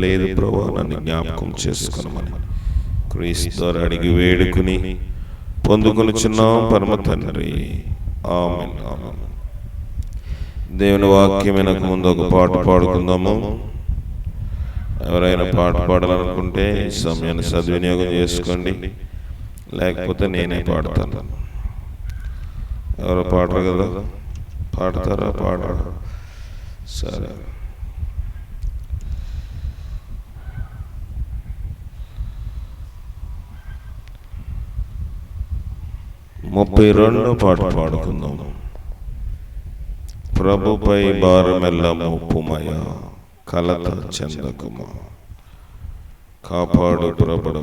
లేదు ప్రభువా, నన్ను జ్ఞాపకం చేసుకొనమని క్రీస్తు ద్వారా అడిగి వేడుకుని పొందుకొనుచున్నాం పరమ తండ్రి. ఆమేన్. ఆమేన్. దేవుని వాక్యం వినక ముందు ఒక పాట పాడుకుందాము. ఎవరైనా పాట పాడాలనుకుంటే ఈ సమయాన్ని సద్వినియోగం చేసుకోండి, లేకపోతే నేనే పాడతాను. ఎవరు పాడరు కదా? పాడతారా? పాడరా? సరే. ముప్పై 32 పాట పాడుకుందాం. ప్రభుపై భారమెల్ల మోపుమయ, కలత చెందకుమా, కాపాడు ప్రభుడు.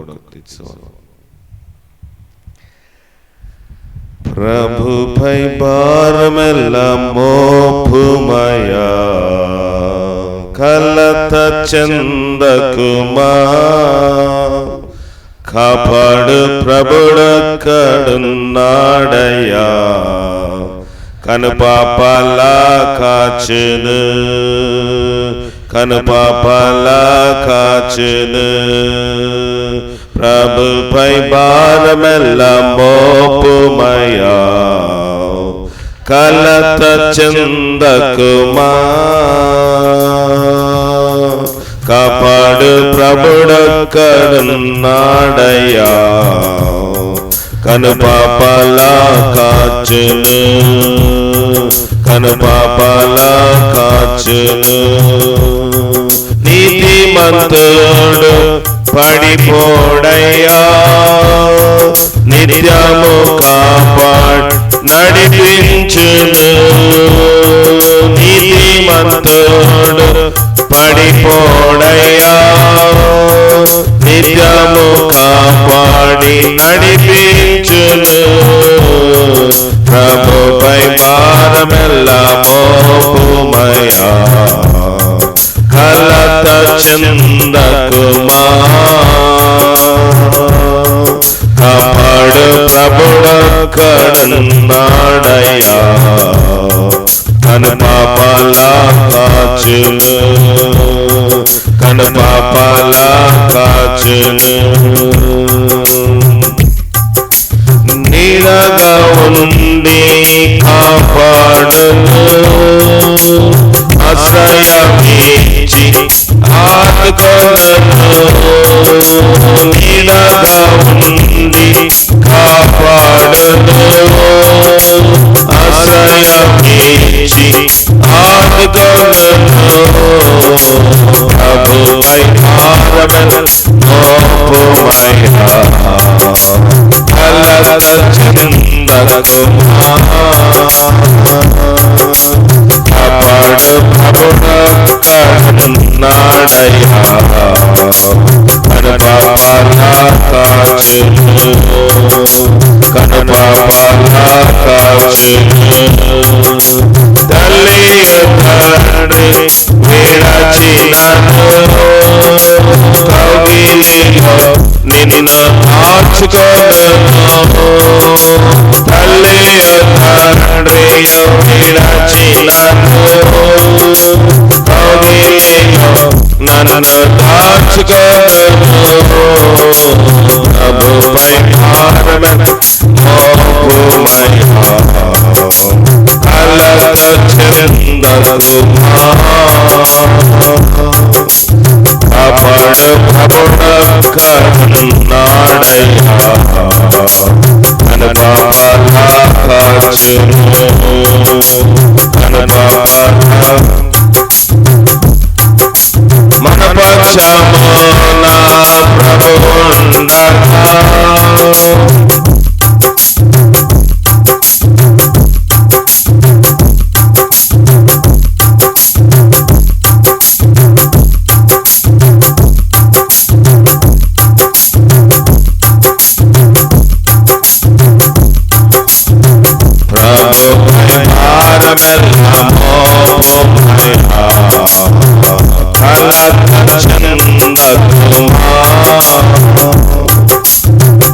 ప్రభుపై భారమెల్ల మోపుమయ, కలత చెందకుమా, కాపాడు ప్రభుడొక్కడున్నాడయ్యా, కనుపాపలా కాచును, కనుపాపలా కాచును. ప్రభుపై భారమెల్ల మోపుమయా, కలత చెందకుమా, కాపాడు ప్రభుడొక్కడున్నాడయ్యా, కనుపాపలా కాచును, కనుపాపలా కాచును. నీతిమంతుడు పడిపోడయ్యా, నిత్యము కాపాడు నడిపించును. నీతిమంతుడు పడిపోడయ్యా, నిత్యము కాపాడి నడిపించును. ప్రభుపై భారమెల్ల మోపుమయా, కలత చెందకుమా, కాపాడు ప్రభుడొక్కడున్నాడయ్యా, కనుపాపలా కాచును, కనుపాపలా కాచును. నీడగా ఉండి కాపాడును, ఆశ్రయమిచ్చి ఆదుకొనును. నీడగా ఉండి కాపాడును, ఆశ్రయమిచ్చి ఆదుకొనును. ప్రభుపై భారమెల్ల మోపుమయా, కలత చెందకుమా, కాపాడు ప్రభుడొక్కడున్నాడయ్యా, కనుపాపలా కాచును, కనుపాపలా కాచును. తల్లియు తండ్రి విడచినను, కౌగిలిలో నిన్ను దాచుకొనును. తల్లియు తండ్రియు విడచినను, కౌగిలిలో నన్ను దాచుకొనును. ప్రభుపై భారమెల్ల మోపుమయా, కలత చెందకుమా, కాపాడు ప్రభుడొక్కడున్నాడయ్యా, కనుపాపలా కాచును, కనుపాపలా. మన పక్షమున ప్రభువుండగా, ప్రభుపై భారమెల్ల మోపుమయా, కలత చెందకుమా,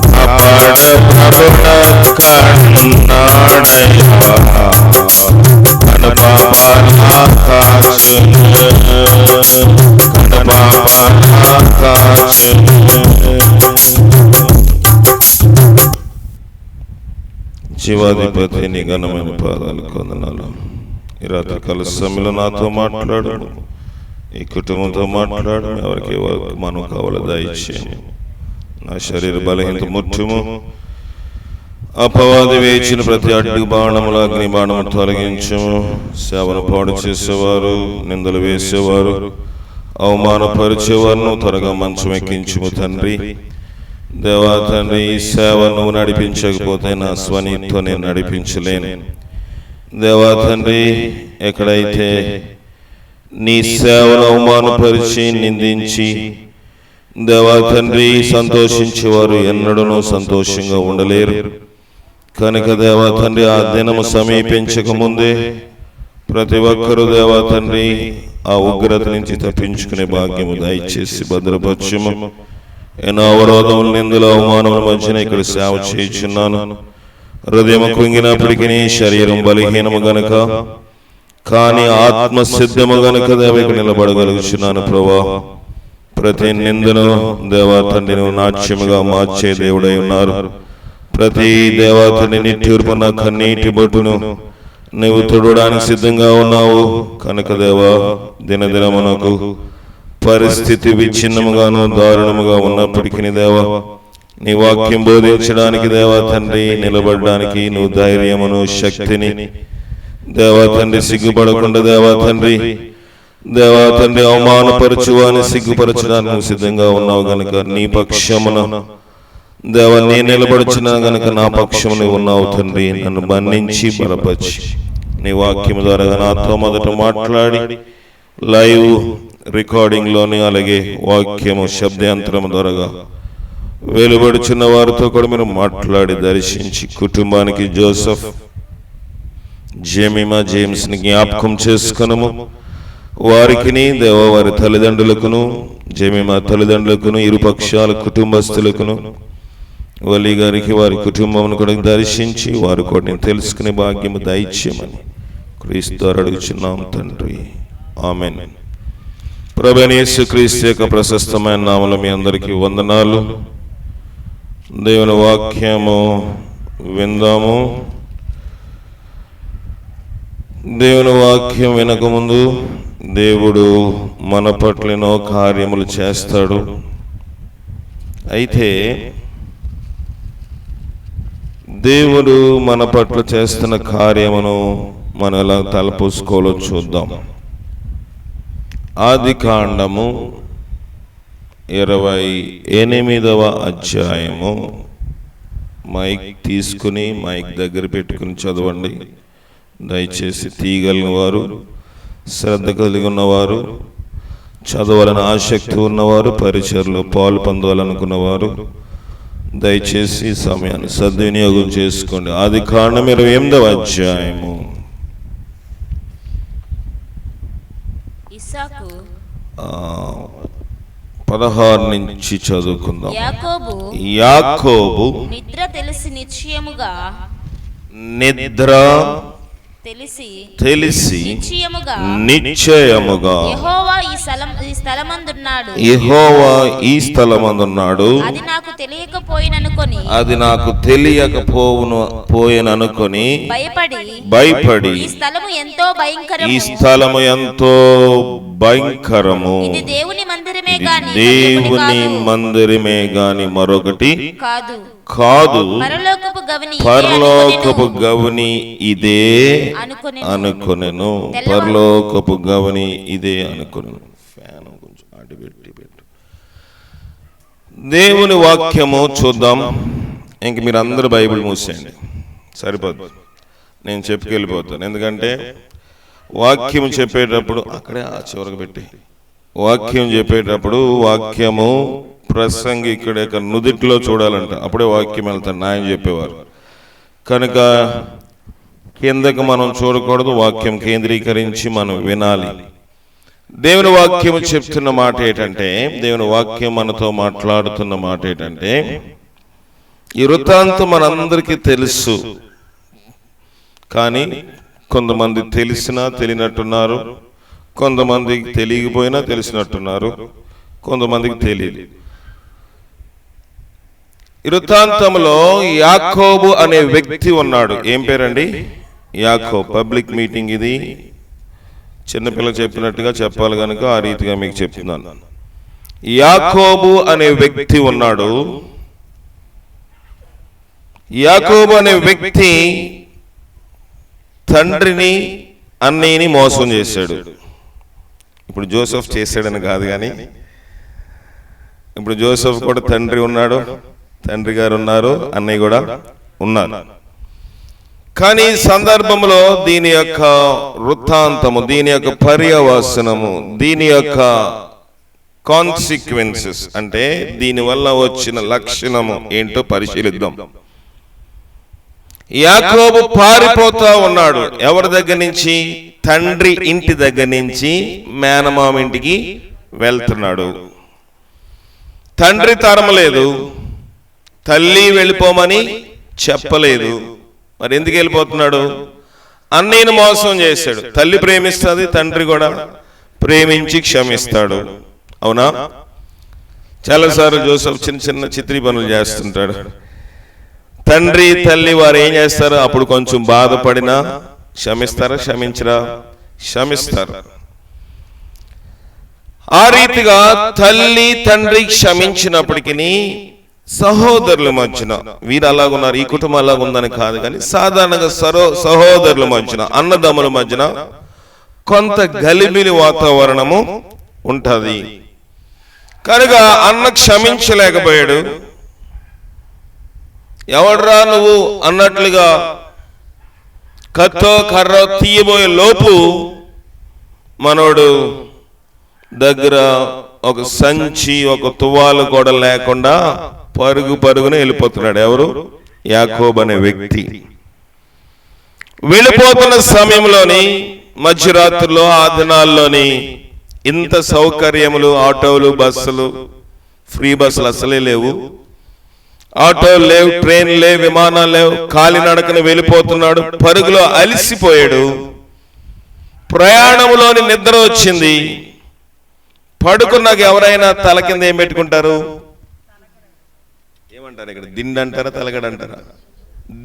కాపాడు ప్రభుడొక్కడున్నాడయ్యా, కనుపాపలా కాచును, కనుపాపలా జీవాధిపతి నీ ఘనమైన పాదాలకు వందనాలు. ఈ రాత్రి కాల సమయంలో నాతో మాట్లాడు, ఈ కుటుంబంతో మాట్లాడు. ఎవరికి మనం కావాలో దయచేయము. నా శరీర బలహీనత ముట్టుము. అపవాది వేచిన ప్రతి అడ్డు బాణములు, అగ్ని బాణము తొలగించము. సేవను పాడు చేసేవారు, నిందలు వేసేవారు, అవమానపరిచేవారును త్వరగా మంచం ఎక్కించుము తండ్రి. దేవా తండ్రి, ఈ సేవ నువ్వు నడిపించకపోతే నా స్వనీతితో నేను నడిపించలేను. దేవా తండ్రి, ఎక్కడైతే నీ సేవను అవమానపరిచి నిందించి దేవా తండ్రి సంతోషించేవారు ఎన్నడూ సంతోషంగా ఉండలేరు కనుక దేవా తండ్రి, ఆ దినము సమీపించక ముందే ప్రతి ఒక్కరూ దేవా తండ్రి ఆ ఉగ్రత నుంచి తప్పించుకునే భాగ్యము దయచేసి భద్రపరచుము. ఎన్నో అవరోధములు, నిందలు, అవమానముల మధ్యన ఇక్కడ సేవ చేయుచున్నాను. హృదయం కృంగినప్పటికీ శరీరం బలహీనము గనుక, కానీ ఆత్మ సిద్ధము గనుక దేవకి నిలబడగలుగుచున్నాను ప్రభా. ప్రతి నిందను దేవా తండ్రి నువ్వు నాట్యముగా మార్చే దేవుడై ఉన్నారు. ప్రతి దేవా తండ్రి నిట్టూర్పున కన్నీటి బొట్టును నువ్వు తుడవడానికి సిద్ధంగా ఉన్నావు కనుక దేవా, దినదినమునకు పరిస్థితి విచ్ఛిన్నముగాను దారుణముగా ఉన్నప్పటికీ దేవా, నీ వాక్యం బోధించడానికి దేవా తండ్రి నిలబడడానికి నువ్వు ధైర్యమును శక్తిని దేవా తండ్రి సిగ్గుపడకుండా దేవా తండ్రి అవమానపరచువాని సిగ్గుపరచడానికి నువ్వు సిద్ధంగా ఉన్నావు గనుక నీ పక్షమున దేవా నీ నిలబడుచున్నా గనుక నా పక్షమును ఉన్నావు తండ్రి. నన్ను మన్నించి బలపరిచి నీ వాక్యము ద్వారా నాతో మొదట మాట్లాడి లైవ్ రికార్డింగ్ లోని అలాగే వాక్యము శబ్దాంతరము ద్వారా వెలువడుచున్న వారితో కూడా మీరు మాట్లాడి దర్శించి కుటుంబానికి జోసెఫ్, జెమిమా, జేమ్స్ ని జ్ఞాపకం చేసుకునము. వారికి దేవ వారి తల్లిదండ్రులకును, జెమిమా తల్లిదండ్రులకును, ఇరుపక్షాల కుటుంబస్తులకును, వలి గారికి వారి కుటుంబమును కూడా దర్శించి వారు కూడా తెలుసుకునే భాగ్యము దయచేయమని క్రీస్తు అడుగుచున్నాం తండ్రి. ఆమేన్. ప్రభువైన యేసుక్రీస్తు యొక్క ప్రశస్తమైన నామములో మీ అందరికీ వందనాలు. దేవుని వాక్యము విందాము. దేవుని వాక్యం వినకముందు దేవుడు మన పట్ల ఎన్నో కార్యములు చేస్తాడు. అయితే దేవుడు మన పట్ల చేస్తున్న కార్యమును మనం ఎలా తలపోసుకోవాలో చూద్దాం. ఆదికాండము 28వ అధ్యాయము. మైక్ తీసుకుని మైక్ దగ్గర పెట్టుకుని చదవండి దయచేసి. తీయగలిగిన వారు, శ్రద్ధ కలిగి ఉన్నవారు, చదవాలని ఆసక్తి ఉన్నవారు, పరిచయలో పాలు పొందాలనుకున్నవారు దయచేసి సమయాన్ని సద్వినియోగం చేసుకోండి. ఆదికాండం 28వ అధ్యాయము. 16 నుంచి చదువుకుందాం. యాకోబు నిద్ర తెలిసి నిశ్చయముగా యెహోవా ఈ స్థలమందున్నాడు, అది నాకు తెలియకపోయిననుకొని భయపడి ఈ స్థలము ఎంతో భయంకరము, దేవుని మందిరమే గాని మరొకటి కాదు, పరలోకపు గవని ఇదే అనుకొనెను. పరలోకపు గవని ఇదే అనుకొనెను. ఫ్యాన్ కొంచెం అటు పెట్టు. దేవుని వాక్యము చూద్దాం. ఇంక మీరు అందరూ బైబిల్ మూసేయండి, సరిపోదు. నేను చెప్పుకెళ్ళిపోతాను. ఎందుకంటే వాక్యం చెప్పేటప్పుడు అక్కడే ఆ చివరికి పెట్టి వాక్యం చెప్పేటప్పుడు వాక్యము ప్రసంగి ఇక్కడ నుదిట్లో చూడాలంట, అప్పుడే వాక్యం వెళ్తాను. నాయన చెప్పేవారు కనుక కిందకు మనం చూడకూడదు. వాక్యం కేంద్రీకరించి మనం వినాలి. దేవుని వాక్యం చెప్తున్న మాట ఏంటంటే, దేవుని వాక్యం మనతో మాట్లాడుతున్న మాట ఏంటంటే, ఈ వృత్తాంతం మనందరికీ తెలుసు, కానీ కొంతమంది తెలిసినా తెలియనట్టున్నారు, కొంతమందికి తెలియకపోయినా తెలిసినట్టున్నారు, కొంతమందికి తెలియదు. వృత్తాంతంలో యాకోబు అనే వ్యక్తి ఉన్నాడు. ఏం పేరండి? యాకోబు. పబ్లిక్ మీటింగ్ ఇది, చిన్నపిల్ల చెప్పినట్టుగా చెప్పాలి కనుక ఆ రీతిగా మీకు చెప్తున్నాను. యాకోబు అనే వ్యక్తి ఉన్నాడు. యాకోబు అనే వ్యక్తి తండ్రిని అన్నయ్యని మోసం చేశాడు. ఇప్పుడు జోసెఫ్ చేశాడని కాదు, కానీ ఇప్పుడు జోసెఫ్ కూడా తండ్రి ఉన్నాడు, తండ్రి గారు ఉన్నారు, అన్నయ్య కూడా ఉన్నారు. కానీ సందర్భంలో దీని యొక్క వృత్తాంతము, దీని యొక్క పర్యవసనము, దీని యొక్క కాన్సిక్వెన్సెస్ అంటే దీనివల్ల వచ్చిన లక్షణము ఏంటో పరిశీలిద్దాం. యాకోబు పారిపోతా ఉన్నాడు. ఎవరి దగ్గర నుంచి? తండ్రి ఇంటి దగ్గర నుంచి మేనమామ ఇంటికి వెళ్తున్నాడు. తండ్రి తరమలేదు, తల్లి వెళ్ళిపోమని చెప్పలేదు. మరి ఎందుకు వెళ్ళిపోతున్నాడు? అన్నయ్యను మోసం చేశాడు. తల్లి ప్రేమిస్తుంది, తండ్రి కూడా ప్రేమించి క్షమిస్తాడు. అవునా? చాలాసార్లు జోసెఫ్ చిన్న చిన్న చిత్రీ పనులు చేస్తుంటాడు. తండ్రి తల్లి వారు ఏం చేస్తారు? అప్పుడు కొంచెం బాధపడినా క్షమిస్తారా? క్షమించరా? క్షమిస్తారు. ఆ రీతిగా తల్లి తండ్రి క్షమించినప్పటికీ సహోదరుల మధ్యన, వీరు అలాగున్నారు, ఈ కుటుంబం అలాగుందని కాదు, కానీ సాధారణంగా సహోదరుల మధ్యన, అన్నదమ్ముల మధ్యన కొంత గలిబిలి వాతావరణము ఉంటుంది. కనుక అన్న క్షమించలేకపోయాడు. ఎవడ్రా నువ్వు అన్నట్లుగా కత్తో కర్ర తీయబోయే లోపు మనోడు దగ్గర ఒక సంచి, ఒక తువాలు కూడా లేకుండా పరుగున వెళ్ళిపోతున్నాడు. ఎవరు? యాకోబు అనే వ్యక్తి. వెళ్ళిపోతున్న సమయంలోని మధ్యరాత్రిలో, ఆ దినాల్లోని ఇంత సౌకర్యములు, ఆటోలు, బస్సులు, ఫ్రీ బస్సులు అసలే లేవు. ఆటోలు లేవు, ట్రైన్ లేవు, విమానాలు లేవు. కాలినడకన వెళ్ళిపోతున్నాడు. పరుగులో అలిసిపోయాడు. ప్రయాణంలోని నిద్ర వచ్చింది. పడుకున్నాక ఎవరైనా తల కింద ఏం పెట్టుకుంటారు? ఏమంటారు ఇక్కడ? దిండు అంటారా, తలగడ అంటారా?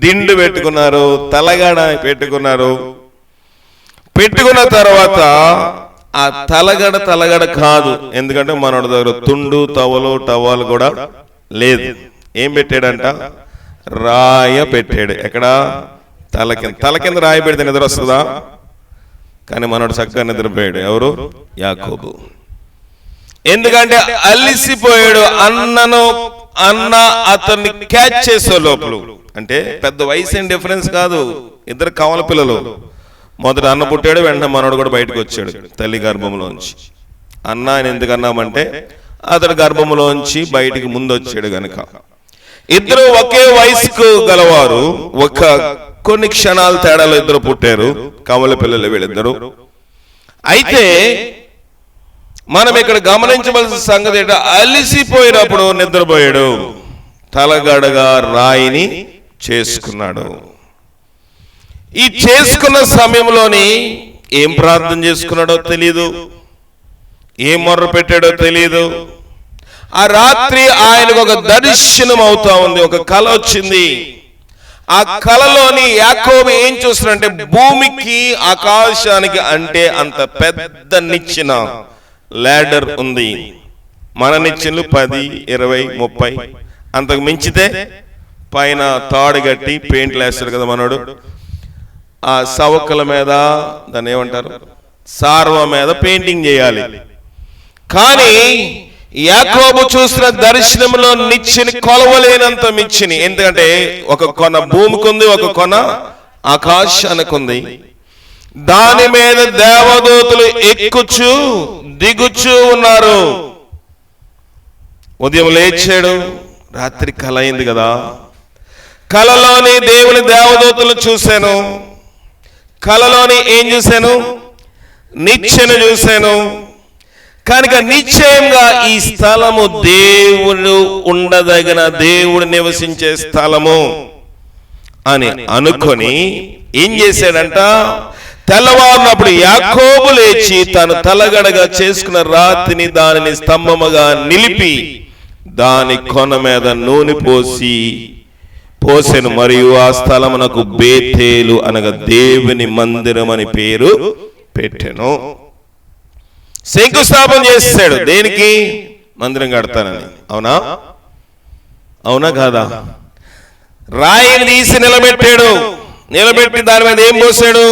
దిండు పెట్టుకున్నారు, తలగడ పెట్టుకున్నారు. పెట్టుకున్న తర్వాత ఆ తలగడ కాదు, ఎందుకంటే మనోడి దగ్గర తుండు, తవలు, టవాలు కూడా లేదు. ఏం పెట్టాడంట? రాయ పెట్టాడు. ఎక్కడ? తల కింద రాయి పెడితే నిద్ర వస్తుందా? కానీ మనోడు చక్కగా నిద్రపోయాడు. ఎవరు? యాకోబు. ఎందుకంటే అలిసిపోయాడు. అన్న అతన్ని క్యాచ్ చేసే లోపల, అంటే పెద్ద వయసు ఏం డిఫరెన్స్ కాదు, ఇద్దరు కవల పిల్లలు. మొదట అన్న పుట్టాడు, వెంటనే మనోడు కూడా బయటకు వచ్చాడు తల్లి గర్భంలోంచి. అన్న అని ఎందుకు అన్నామంటే అతడు గర్భంలోంచి బయటికి ముందు వచ్చాడు గనుక. ఇద్దరు ఒకే వయసుకు గలవారు, కొన్ని క్షణాల తేడాలో ఇద్దరు పుట్టారు, కవల పిల్లలు వీళ్ళిద్దరు. అయితే మనం ఇక్కడ గమనించవలసిన సంగతి ఏంటో, అలిసిపోయినప్పుడు నిద్రపోయాడు, తలగడగా రాయిని చేసుకున్నాడు. ఈ చేసుకున్న సమయంలోని ఏం ప్రార్థన చేసుకున్నాడో తెలియదు, ఏం మొర్ర పెట్టాడో తెలియదు. ఆ రాత్రి ఆయనకు ఒక దర్శనం అవుతా ఉంది, ఒక కల వచ్చింది. ఆ కలలోని యాకోబు ఏం చూస్తున్నాడంటే, భూమికి ఆకాశానికి అంటే అంత పెద్ద నిచ్చెన ల్యాడర్ ఉంది. మన నిచ్చెనలు 10, 20, 30 అంతకు మించితే పైన తాడు కట్టి పెయింట్లు వేస్తాడు కదా మనోడు. ఆ సవకల మీద, దాన్ని ఏమంటారు, సార్వ మీద పెయింటింగ్ చేయాలి. కానీ యాకోబు చూసిన దర్శనంలో నిచ్చెని కొలవలేనంత మిచ్చిని. ఎందుకంటే ఒక కొన భూమికి ఉంది, ఒక కొన ఆకాశానికి ఉంది. దాని మీద దేవదూతలు ఎక్కుచు దిగుచు ఉన్నారు. ఉదయం లేచాడు, రాత్రి కల అయింది కదా. కలలోని దేవుని దేవదూతలు చూశాను. కలలోని ఏం చూశాను? నిచ్చెను చూశాను. కనుక నిశ్చయంగా ఈ స్థలము దేవుడు ఉండదగిన, దేవుడు నివసించే స్థలము అని అనుకొని ఏం చేశాడంట, తెల్లవారినప్పుడు యాకోబు లేచి తను తలగడగా చేసుకున్న రాతిని దానిని స్తంభముగా నిలిపి దాని కొన మీద నూనె పోసెను. మరియు ఆ స్థలమునకు బేతేలు అనగా దేవుని మందిరం అని పేరు పెట్టెను. శంకుస్థాపన చేశాడు. దేనికి? మందిరం కడతానని. అవునా కాదా? రాయిని తీసి నిలబెట్టి దాని మీద ఏం పోసాడు?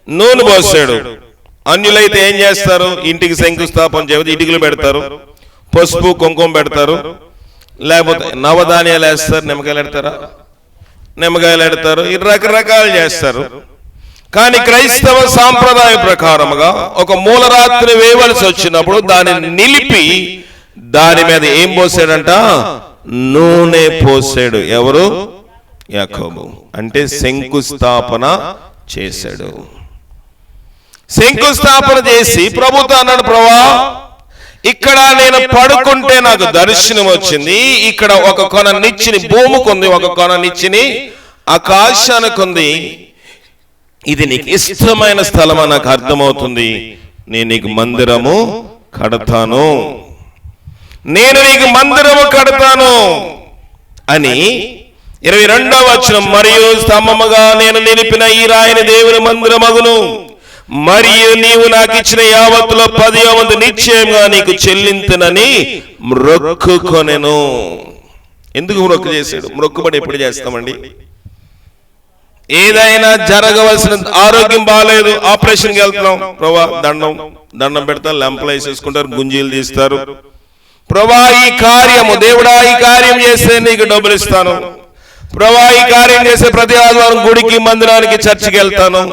నూనె పోసాడు. అన్యులైతే ఏం చేస్తారు? ఇంటికి శంకుస్థాపన చేయదు, ఇటుకలు పెడతారు, పసుపు కుంకుమ పెడతారు, లేకపోతే నవధాన్యాలు వేస్తారు, నిమ్మకాయలు పెడతారు, ఇది రకరకాలు చేస్తారు. కానీ క్రైస్తవ సాంప్రదాయ ప్రకారముగా ఒక మూలరాత్రి వేయవలసి వచ్చినప్పుడు దానిని నిలిపి దాని మీద ఏం పోసాడంట? నూనె పోసాడు. ఎవరు? యాకోబు. అంటే శంకుస్థాపన చేశాడు. శంకుస్థాపన చేసి ప్రభుతో అన్నాడు, ప్రభువా, ఇక్కడ నేను పడుకుంటే నాకు దర్శనం వచ్చింది. ఇక్కడ ఒక కొన నిచ్చిని భూమికుంది, ఒక కొన నిచ్చిని ఆకాశానికి ఉంది. ఇది నీకు ఇష్టమైన స్థలం అని నాకు అర్థమవుతుంది. నేను నీకు మందిరము కడతాను అని 22వ వచనం. మరియు స్తంభముగా నేను నిలిపిన ఈ రాయిని దేవుని మందిరమగును. మరియు నీవు నాకు ఇచ్చిన యావత్తులో 10వ వంతు నిశ్చయంగా నీకు చెల్లింతునని మ్రొక్కుకొనెను. ఎందుకు మ్రొక్కు చేశాడు? మ్రొక్కుబడి ఎప్పుడు చేస్తామండి? ఏదైనా జరగవలసిన, ఆరోగ్యం బాగాలేదు, ఆపరేషన్కి వెళ్తున్నాం, ప్రభా దండం పెడతారు, లెంపలు వేసేసుకుంటారు, గుంజీలు తీస్తారు. ప్రభా ఈ కార్యము, దేవుడా ఈ కార్యం చేస్తే నీకు డబ్బులు ఇస్తాను, ప్రభా ఈ కార్యం చేసే ప్రతి ఆదివారం గుడికి, మందిరానికి, చర్చికి వెళ్తాను,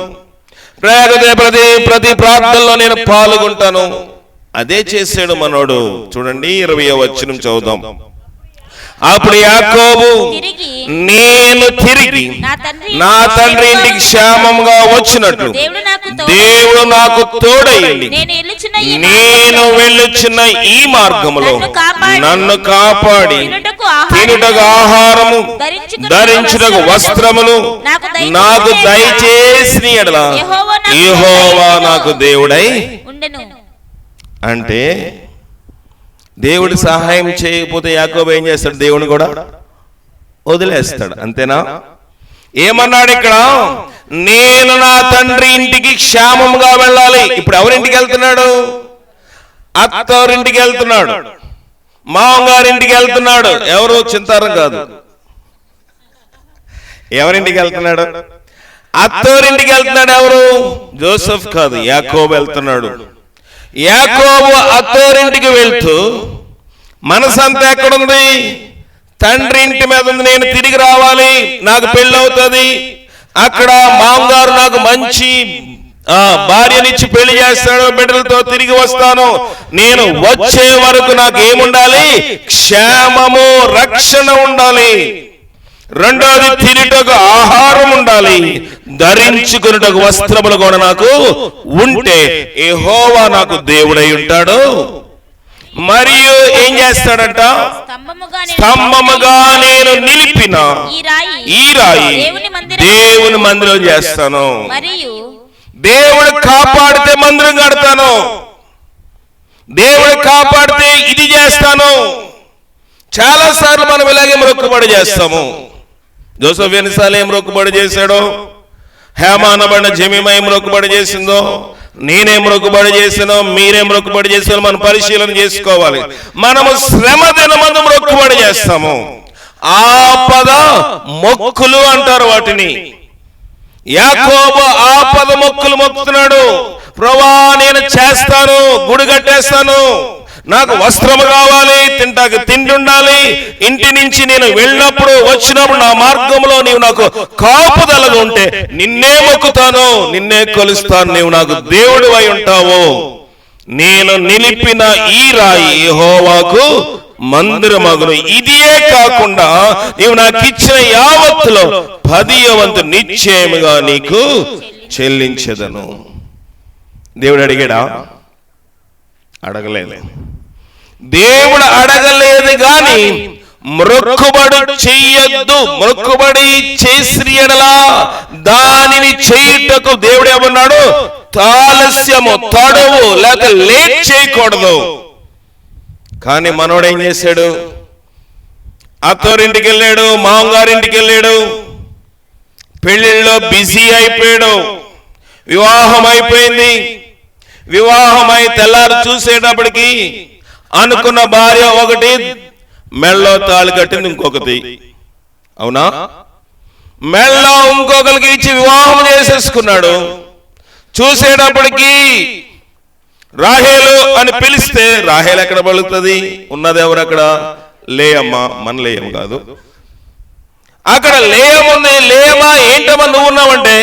ప్రతి ప్రార్థనలో నేను పాల్గొంటాను. అదే చేశాడు మనోడు. చూడండి 20వ వచనం చదువుదాం. అప్పుడు యాకోబు, నేను తిరిగి నా తండ్రి ఇంటికి క్షేమంగా వచ్చినట్లు దేవుడు నాకు తోడయ్యండి నేను వెళ్ళుచున్న ఈ మార్గములో నన్ను కాపాడి తినుటకు ఆహారము, ధరించుటకు వస్త్రములు నాకు దయచేసి ఎడల యెహోవా నాకు దేవుడై ఉండెను. అంటే దేవుడు సహాయం చేయకపోతే యాకోబు ఏం చేస్తాడు? దేవుని కూడా వదిలేస్తాడు. అంతేనా? ఏమన్నాడు ఇక్కడ? నేను నా తండ్రి ఇంటికి క్షేమంగా వెళ్ళాలి. ఇప్పుడు ఎవరింటికి వెళ్తున్నాడు? అత్తవారింటికి వెళ్తున్నాడు, మామగారింటికి వెళ్తున్నాడు. ఎవరు? చింతారం కాదు. ఎవరింటికి వెళ్తున్నాడు? అత్తవారింటికి వెళ్తున్నాడు. ఎవరు? జోసెఫ్ కాదు, యాకోబు వెళ్తున్నాడు. యాకోబు అత్తవారింటికి వెళ్తూ మనసంతా ఎక్కడుంది? తండ్రి ఇంటి మీద ఉంది. నేను తిరిగి రావాలి, నాకు పెళ్ళవుతుంది, అక్కడ మామగారు నాకు మంచి భార్యనిచ్చి పెళ్లి చేస్తాడు, బిడ్డలతో తిరిగి వస్తాను, నేను వచ్చే వరకు నాకు ఏముండాలి? క్షేమము, రక్షణ ఉండాలి. రెండోది తినుటకు ఆహారం ఉండాలి, ధరించుకున్నటకు వస్త్రములు కూడా నాకు ఉంటే యెహోవా నాకు దేవుడై ఉంటాడు. మరియు ఏం చేస్తాడంట? స్తంభముగా నేను నిలిపిన ఈ రాయి దేవుని మందిరం చేస్తాను. దేవుడు కాపాడితే మందిరం కడతాను, దేవుడు కాపాడితే ఇది చేస్తాను. చాలా సార్లు మనం ఇలాగే మొక్కుబడి చేస్తాము. జోసెఫ్ ఎన్నిసార్లు ఏం మొక్కుబడి చేశాడో, హేమ అనబడిన జమీమా ఏం మొక్కుబడి చేసిందో, నేనేం మొక్కుబడి చేసానో, మీరేం మొక్కుబడి చేసానో మనం పరిశీలన చేసుకోవాలి. మనము శ్రమ దినమందు మొక్కుబడి చేస్తాము. ఆపద మొక్కులు అంటారు వాటిని. యాకోబు ఆపద మొక్కులు మొక్కుతున్నాడు. ప్రభువా నేను చేస్తాను, గుడి కట్టేస్తాను, నాకు వస్త్రము కావాలి, తింటాకి తిండి ఉండాలి, ఇంటి నుంచి నేను వెళ్ళినప్పుడు వచ్చినప్పుడు నా మార్గంలో నీవు నాకు కాపుదలగా ఉంటే నిన్నే మొక్కుతాను, నిన్నే కొలుస్తాను, నీవు నాకు దేవుడు అయి ఉంటావు. నేను నిలిపిన ఈ రాయి యెహోవాకు మందిరమగును. ఇదియే కాకుండా నీవు నాకు ఇచ్చిన యావత్తులో 10వ వంతు నిశ్చయముగా నీకు చెల్లించెదను. దేవుడు అడిగాడా? అడగలేదు. దేవుడు అడగలేదు గాని మొక్కుబడి చెయ్యొద్దు, మొక్కుబడి చేసి ఎడలా దానిని చేయుటకు దేవుడు ఏమన్నాడు? ఆలస్యము, తడువు, లేక లేట్ చేయకూడదు. కానీ మనోడు ఏం చేశాడు? అత్తోరింటికి వెళ్ళాడు, మామగారింటికి వెళ్ళాడు, పెళ్లిళ్ళలో బిజీ అయిపోయాడు. వివాహం అయిపోయింది. వివాహమై తెల్లారు చూసేటప్పటికి అనుకున్న భార్య ఒకటి, మెళ్ళో తాళి కట్టింది ఇంకొకటి. అవునా? మెళ్ళో ఇంకొకరికి ఇచ్చి వివాహం చేసేసుకున్నాడు. చూసేటప్పటికి రాహేలు అని పిలిస్తే రాహేలు ఎక్కడ పలుకుతుంది? ఉన్నది ఎవరు అక్కడ? లేయమ్మ. మన లేయం కాదు, అక్కడ లేయం ఉంది. లేయమా ఏంటమ్మా నువ్వు ఉన్నావంటే,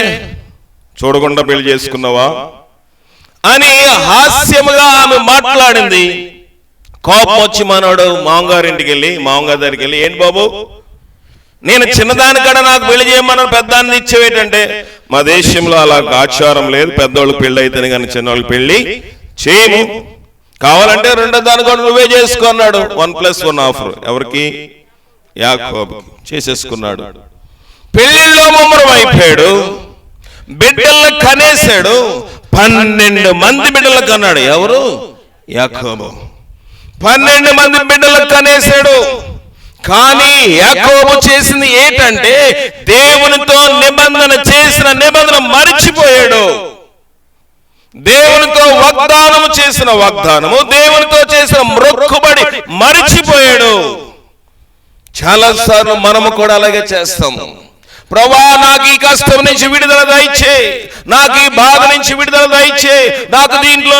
చూడకుండా పెళ్లి చేసుకున్నావా అని హాస్యముగా ఆమె మాట్లాడింది. కోపం వచ్చి మనోడు మామగారింటికి వెళ్ళి, మామగారి దగ్గరికి వెళ్ళి, ఏంటి బాబు నేను చిన్నదానికన్నా నాకు పెళ్లి చేయమన్నా పెద్దాన్ని ఇచ్చేవేటంటే, మా దేశంలో అలా ఆచారం లేదు, పెద్దోళ్ళకి పెళ్లి అయితేనే కానీ చిన్నవాళ్ళకి పెళ్లి చేయము, కావాలంటే రెండో దాని కూడా నువ్వే చేసుకున్నాడు. 1+1 ఆఫర్. ఎవరికి? యాకోబు. చేసేసుకున్నాడు. పెళ్లిళ్ళలో ముమ్మరం అయిపోయాడు. బిడ్డలను కనేశాడు. 12 మంది బిడ్డలకు కన్నాడు. ఎవరు? యాకోబు. 12 మంది బిడ్డలకు కనేశాడు. కానీ యాకోబు చేసింది ఏంటంటే, దేవునితో నిబంధన చేసిన నిబంధన మరిచిపోయాడు. దేవునితో వాగ్దానము చేసిన వాగ్దానము, దేవునితో చేసిన మొక్కుబడి మరిచిపోయాడు. చాలా సార్లు మనము కూడా అలాగే చేస్తాము. ప్రభువా నాకు ఈ కష్టం నుంచి విడుదల దయచే, నాకు ఈ బాధ నుంచి విడుదల దయచే, నాకు దీంట్లో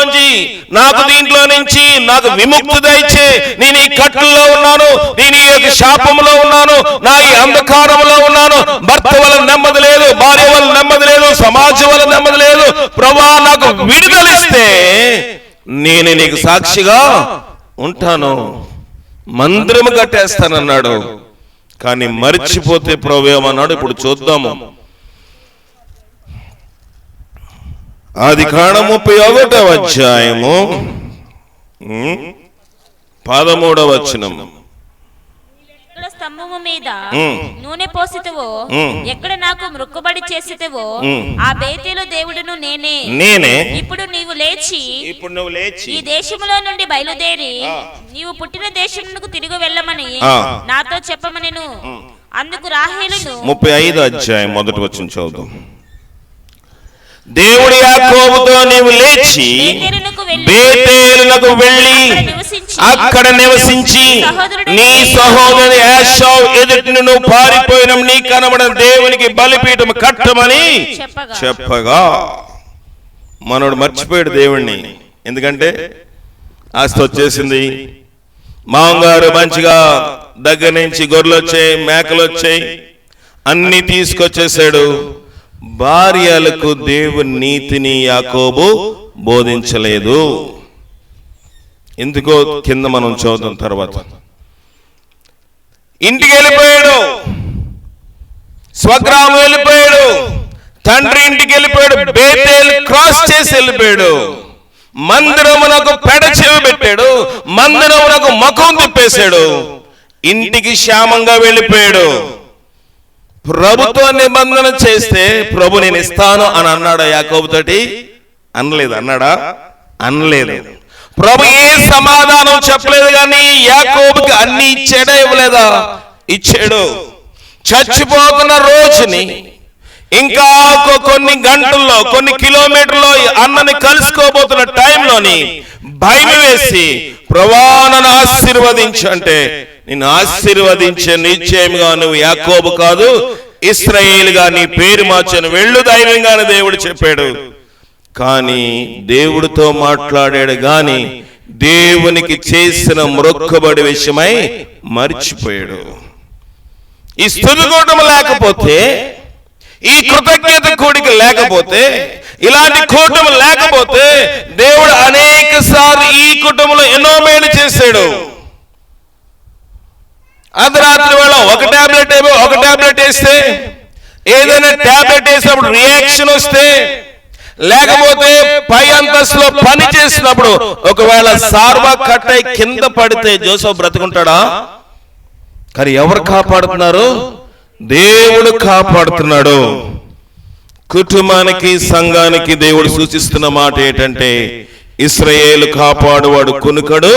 నుంచి నాకు విముక్తి దయచే, నేను ఈ కట్టుల్లో ఉన్నాను, నేను ఈ యొక్క శాపంలో ఉన్నాను, నా ఈ అంధకారంలో ఉన్నాను, భర్త వల్ల నెమ్మది లేదు, భార్య వల్ల నెమ్మది లేదు, సమాజం వల్ల నెమ్మది లేదు. ప్రభువా నాకు విడుదలిస్తే నేను నీకు సాక్షిగా ఉంటాను, మందిరము కట్టేస్తానన్నాడు. కానీ మర్చిపోతే ప్రభు ఏమన్నాడు? ఇప్పుడు చూద్దాము. ఆదికాండం 31వ అధ్యాయము 13వ వచనం. ఎక్కడ స్తంభము మీద నూనె పోసితివో, ఎక్కడ నాకు మొక్కుబడి చేసితివో, ఆ బేతేలు దేవుడును నేనే. ఇప్పుడు నువ్వు లేచి ఈ దేశములో నుండి బయలుదేరి నీవు పుట్టిన దేశమునకు తిరిగి వెళ్ళమని నాతో చెప్పమనెను. అందుకు రాహేలును 35వ అధ్యాయం 1వ వచనం చదువుదాం. దేవుడు యాకోబుతో నీవు లేచి బేతేలునకు వెళ్ళి అక్కడ నివసించి నీ సహోదరుని ఏశావు ఎదుటి నువ్వు పారిపోయిన నీ కనబడిన దేవునికి బలిపీఠం కట్టమని చెప్పగా, మనోడు మర్చిపోయాడు దేవుణ్ణి. ఎందుకంటే ఆస్తి వచ్చేసింది, మామగారు మంచిగా దగ్గర నుంచి గొర్రెలు వచ్చాయి, మేకలు వచ్చాయి, అన్ని తీసుకొచ్చేసాడు. భార్యలకు దేవుని నీతిని యాకోబు బోధించలేదు. ఎందుకో కింద మనం చదువుతాం తర్వాత. ఇంటికి వెళ్ళిపోయాడు, స్వగ్రామం వెళ్ళిపోయాడు, తండ్రి ఇంటికి వెళ్ళిపోయాడు, బేతేలు క్రాస్ చేసి వెళ్ళిపోయాడు. మందిరమునకు పెడచెవి పెట్టాడు, మందిరమునకు ముఖం తిప్పేశాడు, ఇంటికి క్షేమంగా వెళ్ళిపోయాడు. ప్రభుతో నిబంధన చేస్తే ప్రభు నేను ఇస్తాను అని అన్నాడా యాకోబుతోటి? అనలేదు. అన్నాడా? అనలేదు. ప్రభు ఏ సమాధానం చెప్పలేదు. కానీ యాకోబుకి అన్ని ఇచ్చాడా ఇవ్వలేదా? ఇచ్చాడు. చచ్చిపోతున్న రోజుని ఇంకా కొన్ని గంటల్లో, కొన్ని కిలోమీటర్లో అన్నని కలుసుకోబోతున్న టైంలోని భయం వేసి, ప్రభువా నన్ను ఆశీర్వదించు అంటే, నిన్ను ఆశీర్వదించే నిశ్చయంగా నువ్వు యాకోబు కాదు ఇశ్రాయేలుగా నీ పేరు మార్చను, వెళ్ళు ధైర్యంగానే దేవుడు చెప్పాడు. కానీ దేవుడితో మాట్లాడాడు, గాని దేవునికి చేసిన మొక్కుబడి విషయమై మర్చిపోయాడు. ఈ స్తుతికూటం లేకపోతే, ఈ కృతజ్ఞత కూడిక లేకపోతే, ఇలాంటి కూటమి లేకపోతే, దేవుడు అనేక సార్లు ఈ కుటుంబంలో ఎన్నో మేలు చేశాడు. అర్ధరాత్రి వేళ ఒక టాబ్లెట్ వేస్తే, ఏదైనా టాబ్లెట్ వేసినప్పుడు రియాక్షన్ వస్తే, లేకపోతే పై అంతస్తులో పని చేసినప్పుడు ఒకవేళ సార్వా కట్ అయి కింద పడితే జోసెఫ్ బ్రతుకుంటాడా? కానీ ఎవరు కాపాడుతున్నారు? దేవుడు కాపాడుతున్నాడు. కుటుంబానికి, సంఘానికి దేవుడు సూచిస్తున్న మాట ఏంటంటే, ఇశ్రాయేలు కాపాడువాడు కునుకడు,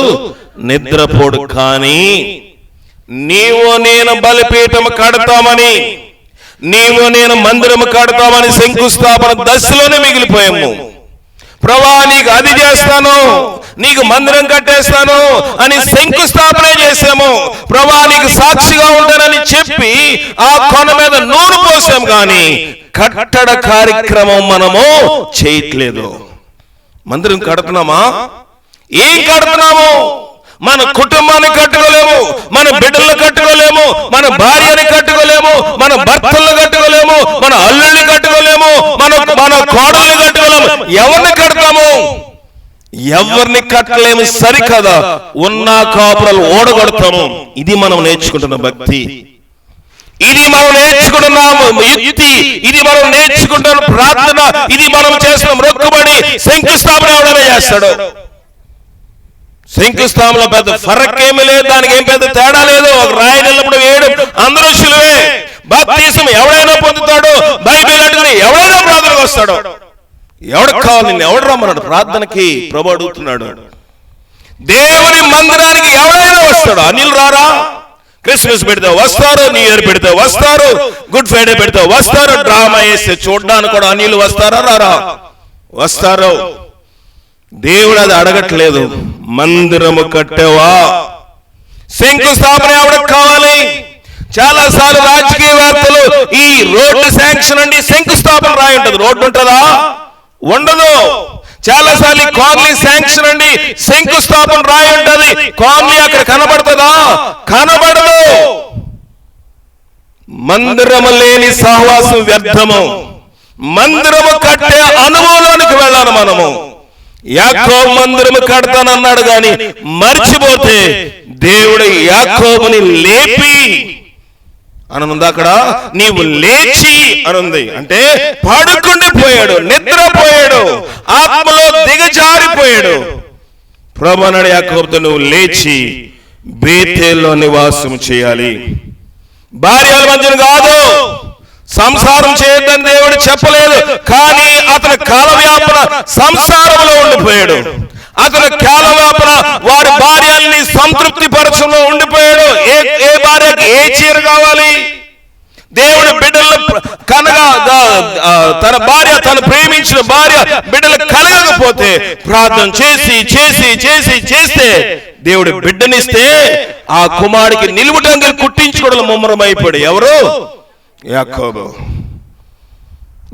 నిద్రపోడు, కానీ నీవు నేను బలిపీఠము కడతామని, నీవు నేను మందిరము కడతామని శంకుస్థాపన దశలోనే మిగిలిపోయాము. ప్రభా నీకు అది చేస్తాను, నీకు మందిరం కట్టేస్తాను అని శంకుస్థాపనే చేశాము. ప్రభా నీకు సాక్షిగా ఉంటానని చెప్పి ఆ కొన మీద నూనె పోసాం, కానీ కట్టడ కార్యక్రమం మనము చేయట్లేదు. మందిరం కడుతున్నామా? ఏం కడుతున్నాము? మన కుటుంబాన్ని కట్టుకోలేము, మన బిడ్డలను కట్టుకోలేము, మన భార్యని కట్టుకోలేము, మన భర్తలను కట్టుకోలేము, మన అల్లుల్ని కట్టుకోలేము, మన కోడల్ని కట్టుకోలేము. ఎవరిని కడతాము? ఎవరిని కట్టలేము. సరికదా, ఉన్న కాపురాలు ఓడగొడతాము. ఇది మనం నేర్చుకుంటున్న భక్తి, ఇది మనం నేర్చుకుంటున్నాము యుక్తి, ఇది మనం నేర్చుకుంటున్న ప్రార్థన, ఇది మనం చేసిన మొక్కుబడి. శంకుస్థాపన ఎవడైనా చేస్తాడు. శంకుస్థాపనలో పెద్ద ఫరక్ ఏమీ లేదు, దానికి ఏం పెద్ద తేడా లేదు. ఒక రాయి నిలబడి వేయడం అందరూ శిలువే. బాప్తిసం ఎవడైనా పొందుతాడు, బైబిల్ అడుగుని ఎవడైనా ప్రార్థనకు వస్తాడు. ఎవడికి కావాలి? నిన్ను ఎవడు రమ్మన్నాడు ప్రార్థనకి? ప్రభు అడుగుతున్నాడు. దేవుని మందిరానికి ఎవడైనా వస్తాడు. అనిల్ రారా? క్రిస్మస్ పెడితే వస్తారు, న్యూ ఇయర్ పెడితే వస్తారు, గుడ్ ఫ్రైడే పెడితే వస్తారు, డ్రామా వేస్తే చూడడానికి కూడా అనిల్ వస్తారా? రారా? వస్తారు. దేవుడు అది అడగట్లేదు. మందిరము కట్టేవా? శంకుస్థాపన ఎవరికి కావాలి? చాలా సార్లు రాజకీయ వార్తలు ఈ రోడ్డు శాంక్షన్ అండి, శంకుస్థాపన రాయి ఉంటుంది. రోడ్డు ఉంటుందా? ఉండదు. చాలా సార్లు కాలనీ శాంక్షన్ అండి, శంకుస్థాపన రాయి ఉంటుంది. కాలనీ అక్కడ కనబడుతుందా? కనబడదు. మందిరము లేని సహవాసం వ్యర్థము. మందిరము కట్టే అనుభవంలోనికి వెళ్ళాలి మనము. యాకోబు మందిరము కడతానన్నాడు, గాని మర్చిపోతే దేవుడు యాకోబుని లేపి అనుంది. అక్కడ నీవు లేచి అనుంది అంటే పడుకుండిపోయాడు, నిద్రపోయాడు, ఆత్మలో దిగజారిపోయాడు. ప్రభు అన్నాడు యాకోబుతో, నువ్వు లేచి బేతేల్లో నివాసం చేయాలి. భార్యల మధ్యన కాదు, సంసారం చేయొద్దని దేవుడు చెప్పలేదు. కానీ అతని కాలవ్యాపన సంసారంలో ఉండిపోయాడు. అతని కాలవ్యాపన వారి భార్యల్ని సంతృప్తి పరచంలో ఉండిపోయాడు. ఏ భార్యకి ఏ చీర కావాలి? దేవుడు బిడ్డలు కనగా తన భార్య, తను ప్రేమించిన భార్య బిడ్డలు కలగకపోతే ప్రార్థన చేసి చేసి చేసి చేస్తే దేవుడు బిడ్డనిస్తే ఆ కుమారుడికి నిలువుటంగా కుట్టించుకోవడం ముమ్మరమైపోయాడు. ఎవరు? యాకోబు.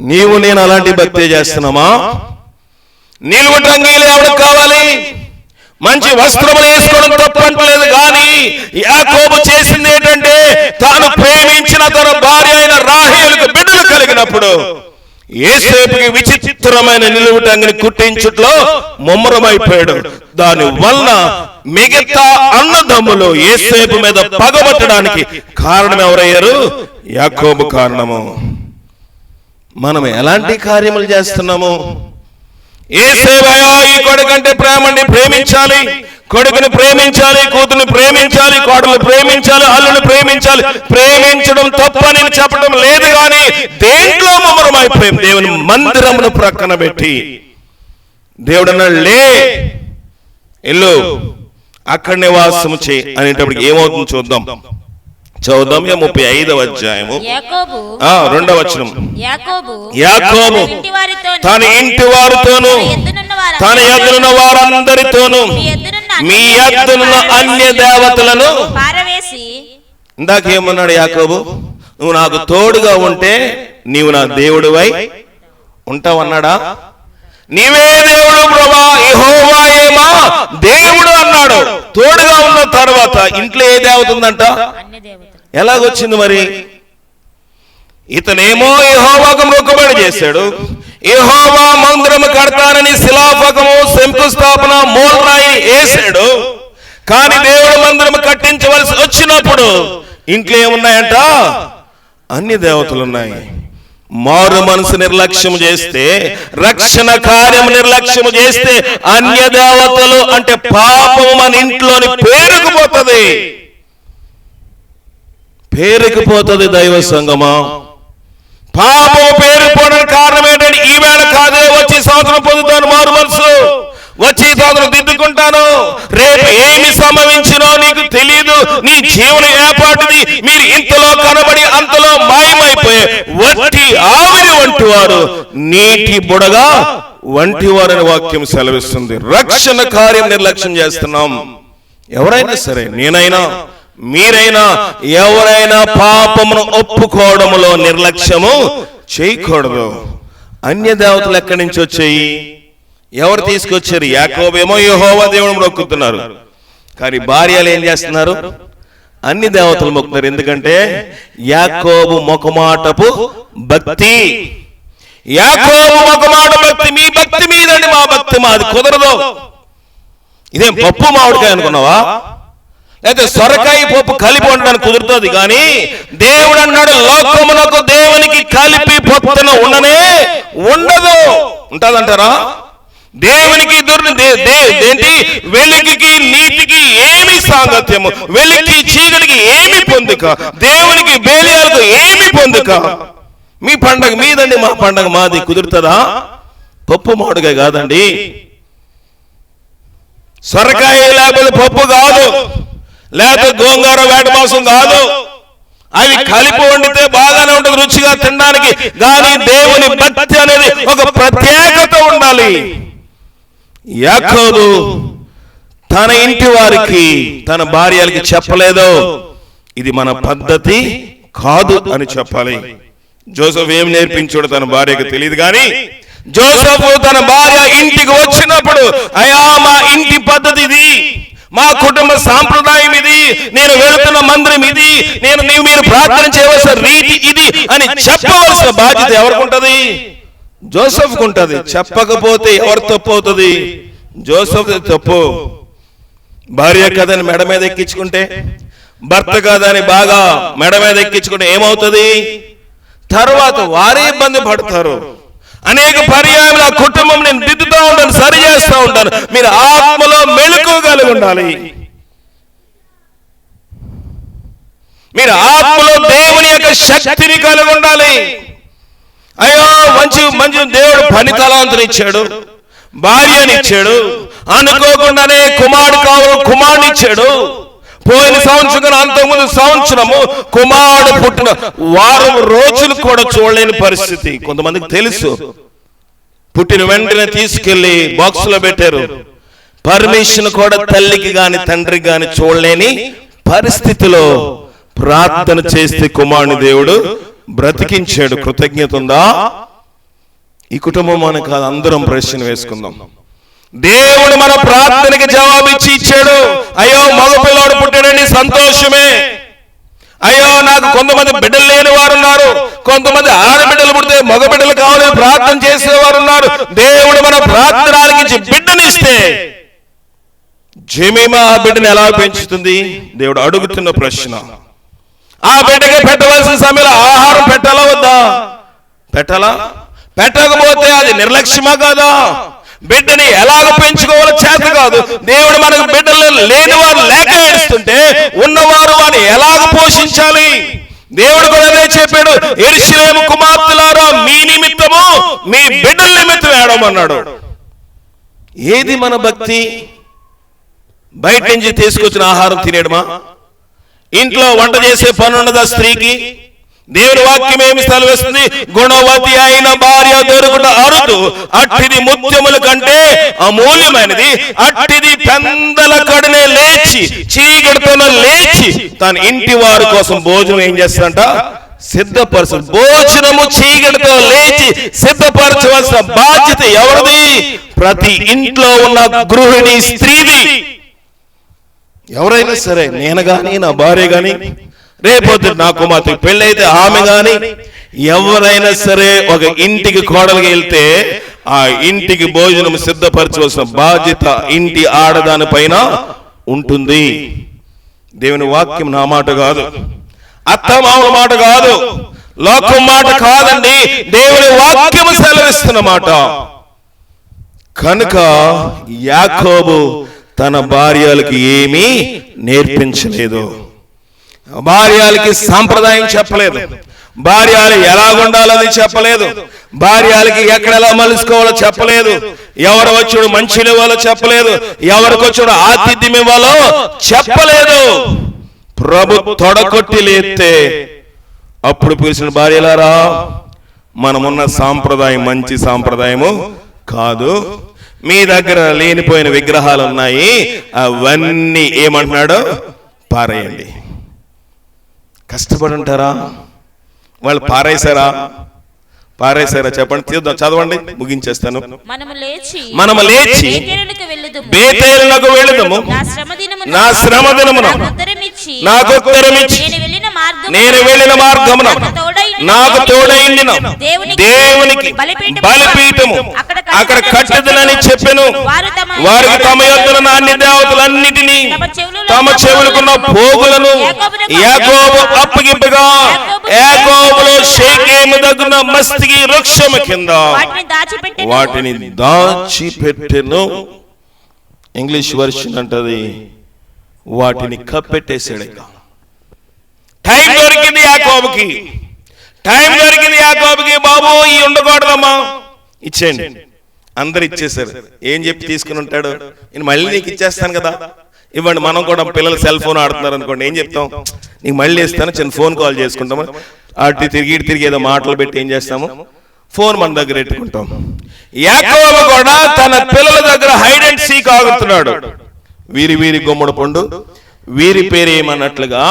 నీవు నేను అలాంటి భక్తి చేస్తున్నామా? నిలువుటంగీలు ఎవరికి కావాలి? మంచి వస్త్రములు వేసుకోవడం తప్పంటలేదు, కానీ యాకోబు చేసింది ఏంటంటే తాను ప్రేమించిన తన భార్య అయిన రాహేలుకు బిడ్డలు కలిగినప్పుడు యోసేపుకి విచిత్రమైన నిలువుటంగిని కుట్టించుట్లో ముమ్మరమైపోయాడు. దాని వలన మిగతా అన్నదమ్ములు యోసేపు మీద పగబట్టడానికి కారణం ఎవరయ్యారు? యాకోబు కారణము. మనం ఎలాంటి కార్యములు చేస్తున్నాము? యేసేవయ్యా ఈ కొడుకంటే ప్రేమండి, ప్రేమించాలి, కొడుకుని ప్రేమించాలి, కూతుని ప్రేమించాలి, కోడలు ప్రేమించాలి, అల్లుని ప్రేమించాలి. ప్రేమించడం తప్పని చెప్పడం లేదు, కానీ దేంట్లో ముమ్మరమైపోయాం? దేవుని మందిరమును ప్రక్కన పెట్టి దేవుడు అన్నాడు, లే ఇల్లు అక్కడ నివాసము చేయి అనేటప్పటికి ఏమవుతుందో చూద్దాం. చదువుదాం 35వ అధ్యాయము 2వ వచనం. యాకోబు తన ఇంటి వారితోను తన ఎదురున్న వారందరితోను మీ ఎదురున్న అన్య దేవతలను పారవేసి. ఇందాకేమన్నాడు యాకోబు? నువ్వు నాకు తోడుగా ఉంటే నీవు నా దేవుడివై ఉంటావన్నాడా? నీవే దేవుడు ప్రభా, యెహోవా ఏమా దేవుడు అన్నాడు. తోడుగా ఉన్న తర్వాత ఇంట్లో ఏ దేవత ఉందంట? ఎలాగొచ్చింది మరి? ఇతనేమో యెహోవాకు మొక్కుబడి చేశాడు. యెహోవా మందిరము కడతానని శిలాఫలకము, శంకుస్థాపన, మూలరాయి వేసాడు. కానీ దేవుడు మందిరము కట్టించవలసి వచ్చినప్పుడు ఇంట్లో ఏమున్నాయంట? అన్ని దేవతలు ఉన్నాయి. మారు మనసు నిర్లక్ష్యం చేస్తే, రక్షణ కార్యం నిర్లక్ష్యం చేస్తే అన్య దేవతలు అంటే పాపం మన ఇంట్లోని పేరుకుపోతుంది. పేరుకుపోతుంది దైవ సంగమా. పాపం పేరుకోవడానికి కారణం ఏంటంటే ఈవేళ కాదే వచ్చి సంవత్సరం పొందుతాను మారు మనసు. వచ్చి తోదను దిద్దుకుంటాను, రేపు ఏమి సంభవించినో నీకు తెలియదు, నీ జీవన ఏపాటిది, మీరు ఇంతలో కనబడి అంతలో మాయమైపోయే వట్టి ఆవిరి వంటి వారు, నీటి బుడగా వంటి వారని వాక్యం సెలవిస్తుంది. రక్షణ కార్యం నిర్లక్ష్యం చేస్తున్నాం. ఎవరైనా సరే, నేనైనా మీరైనా ఎవరైనా పాపమును ఒప్పుకోవడంలో నిర్లక్ష్యము చేయకూడదు. అన్య దేవతలు ఎక్కడి నుంచి వచ్చాయి? ఎవరు తీసుకొచ్చారు? యాకోబేమో యెహోవా దేవుని మొక్కుతున్నారు, కానీ భార్యలు ఏం చేస్తున్నారు? అన్ని దేవతలు మొక్కుతున్నారు. ఎందుకంటే యాకోబు మొకమాటపు భక్తి. యాకోబు మొకమాట భక్తి. మీ భక్తి మీదండి, మా భక్తి మాది. కుదరదు. ఇదేం పప్పు మామిడికాయ అనుకున్నావా? అయితే సొరకాయ పప్పు కలిపి ఉండడానికి కుదురుతుంది, కానీ దేవుడు అన్నాడు లోకమునకు దేవునికి కలిపి పొత్తున ఉండనే ఉండదు. ఉంటుందంటారా? దేవునికి ఏంటి? వెలుగుకి నీతికి ఏమి సాంగత్యము? వెలుగుకి చీకటికి ఏమి పొందుక? దేవునికి బేలియాలకు ఏమి పొందుక? మీ పండగ మీదండి, మా పండగ మాది. కుదురుతుందా? పప్పు మామిడికాయ కాదండి, సొరకాయ లేకపోతే పప్పు కాదు, లేకపోతే గోంగూర వేట మాంసం కాదు. అవి కలిపి వండితే బాగానే ఉంటుంది రుచిగా తినడానికి, కానీ దేవుని భక్తి అనేది ఒక ప్రత్యేకత ఉండాలి. యాకోబు తన ఇంటి వారికి, తన భార్యలకి చెప్పలేదు, ఇది మన పద్ధతి కాదు అని చెప్పాలి. జోసెఫ్ ఏం నేర్పించాడు తన భార్యకు తెలియదు, కానీ జోసెఫ్ తన భార్య ఇంటికి వచ్చినప్పుడు, అయ్యా మా ఇంటి పద్ధతి ఇది, మా కుటుంబ సాంప్రదాయం ఇది, నేను వెళుతున్న మందిరం ఇది, మీరు ప్రార్థన చేయవలసిన రీతి ఇది అని చెప్పవలసిన బాధ్యత ఎవరికి ఉంటది? జోసెఫ్కు ఉంటది. చెప్పకపోతే ఎవరు తప్పు అవుతుంది? జోసెఫ్ తప్పు. భార్య కథని మెడ మీద ఎక్కించుకుంటే, భర్త కథని బాగా మెడ మీద ఎక్కించుకుంటే ఏమవుతుంది? తర్వాత వారే ఇబ్బంది పడతారు. అనేక పర్యాయాలు ఆ కుటుంబం నేను దిద్దుతూ ఉంటాను, సరి చేస్తూ ఉంటాను. మీరు ఆత్మలో మెళుకోగలిగి ఉండాలి. మీరు ఆత్మలో దేవుని యొక్క శక్తిని కలిగి ఉండాలి. అయ్యో మంచి దేవుడు పని తలాంతనిచ్చాడు, భార్యనిచ్చాడు, అనుకోకుండానే కుమారునిచ్చాడు. పోయిన సంవత్సరం, అంతకుముందు సంవత్సరము కుమారుడు పుట్టిన వారం రోజులు కూడా చూడలేని పరిస్థితి. కొంతమందికి తెలుసు, పుట్టిన వెంటనే తీసుకెళ్లి బాక్స్ లో పెట్టారు. పర్మిషన్ కూడా తల్లికి గాని తండ్రికి గాని చూడలేని పరిస్థితిలో ప్రార్థన చేస్తే కుమారుని దేవుడు బ్రతికించాడు. కృతజ్ఞత ఉందా? ఈ కుటుంబం అని కాదు, అందరం ప్రశ్న వేసుకుందాం. దేవుడు మన ప్రార్థనకి జవాబిచ్చి ఇచ్చాడు. అయ్యో మగపిల్లాడు పుట్టాడని సంతోషమే. అయ్యో నాకు కొంతమంది బిడ్డలు లేని వారు ఉన్నారు, కొంతమంది ఆడబిడ్డలు పుడితే మగ బిడ్డలు కావాలని ప్రార్థన చేసేవారు ఉన్నారు. దేవుడు మన ప్రార్థన ఆలకించి బిడ్డనిస్తే జమీమా ఆ బిడ్డను ఎలా పెంచుతుంది? దేవుడు అడుగుతున్న ప్రశ్న. ఆ బిడ్డకి పెట్టవలసిన సమయంలో ఆహారం పెట్టాలా వద్దా? పెట్టాలా? పెట్టకపోతే అది నిర్లక్ష్యమా కాదా? బిడ్డని ఎలాగ పెంచుకోవాలో చేత కాదు. దేవుడు మనకు బిడ్డలు లేని వారు లేక ఏడుస్తుంటే ఉన్నవారు వారిని ఎలాగ పోషించాలి? దేవుడు కూడా అదే చెప్పాడు, యెరూషలేము కుమార్తెలారా మీ నిమిత్తము మీ బిడ్డల నిమిత్తం ఏడవమన్నాడు. ఏది మన భక్తి? బయట నుంచి తీసుకొచ్చిన ఆహారం తినేయడమా? ఇంట్లో వంట చేసే పని ఉన్నదా స్త్రీకి? దేవుని వాక్యం ఏమి సెలవిస్తుంది? గుణవతి అయిన భార్య దొరుకుట అరుదు, అట్టిది ముత్యముల కంటే అమూల్యమైనది, అట్టిది పెందల కడనే లేచి చీకటితోన లేచి తన ఇంటి వారి కోసం భోజనం ఏం చేస్తాడంట? సిద్ధపరచు. భోజనము చీకటితో లేచి సిద్ధపరచవలసిన బాధ్యత ఎవరిది? ప్రతి ఇంట్లో ఉన్న గృహిణి స్త్రీది. ఎవరైనా సరే, నేను గాని నా భార్య గాని, రేపొద్దు నా కుమార్తెకి పెళ్ళైతే ఆమె గాని, ఎవరైనా సరే ఒక ఇంటికి కోడలికి వెళ్తే ఆ ఇంటికి భోజనం సిద్ధపరచవలసిన బాధ్యత ఇంటి ఆడదాని పైన ఉంటుంది. దేవుని వాక్యం నా మాట కాదు, అత్తమామల మాట కాదు, లోకం మాట కాదండి, దేవుని వాక్యం సెలవిస్తున్న మాట. కనుక యాకోబు తన భార్యలకి ఏమీ నేర్పించలేదు, భార్యలకి సాంప్రదాయం చెప్పలేదు, భార్యలు ఎలాగుండాలని చెప్పలేదు, భార్యలకి ఎక్కడ ఎలా మలుసుకోవాలో చెప్పలేదు. ఎవరు వచ్చాడు మంచిలు ఇవ్వాలో చెప్పలేదు, ఎవరికి వచ్చాడు ఆతిథ్యం ఇవ్వాలో చెప్పలేదు. ప్రభు తొడకొట్టి లేస్తే అప్పుడు పిలిచిన భార్యలారా, మనమున్న సాంప్రదాయం మంచి సాంప్రదాయము కాదు, మీ దగ్గర లేనిపోయిన విగ్రహాలు ఉన్నాయి, అవన్నీ ఏమంటున్నాడు పారేయండి. కష్టపడి ఉంటారా వాళ్ళు? పారేశారా చెప్పండి, చదవండి, ముగించేస్తాను. మనము లేచి బేతేలునకు వెళ్ళుదుము, నా శ్రమ దినమున నాకు ఉత్తరమిచ్చి నేను వెళ్ళిన మార్గమున నాకు తోడైండిన దేవునికి బలిపీఠము అక్కడ కట్టెదలని చెప్పెను. వారికి తమ యొద్దనున్న అన్ని దేవతలన్నిటినీ తమ చెవులకున్న పోగులను యాకోబు అప్పగింపగా, యాకోబులో షేకెము దగ్గర మస్తకి వృక్షము కింద వాటిని దాచిపెట్టెను. ఇంగ్లీష్ వర్షన్ అంటది వాటిని కప్పెట్టేసాడు. టైం దొరికింది యాకోబుకి, బాబు ఈ ఉండకూడదమ్మా, ఇచ్చేయండి. అందరు ఇచ్చేసారు. ఏం చెప్పి తీసుకుని ఉంటాడు, నేను మళ్ళీ నీకు ఇచ్చేస్తాను కదా, ఇవ్వండి. మనం కూడా పిల్లలు సెల్ ఫోన్ ఆడుతున్నారు అనుకోండి, ఏం చెప్తాం, నీకు మళ్ళీ ఇస్తాను, చిన్న ఫోన్ కాల్ చేసుకుంటాము, అటు తిరిగి ఏదో మాటలు పెట్టి ఏం చేస్తాము, ఫోన్ మన దగ్గర పెట్టుకుంటాం. యాకోబు కూడా తన పిల్లల దగ్గర హైడ్ అండ్ సీక్ ఆగుతున్నాడు. వీరి గుమ్మడి పండు వీరి పేరు ఏమన్నట్లుగా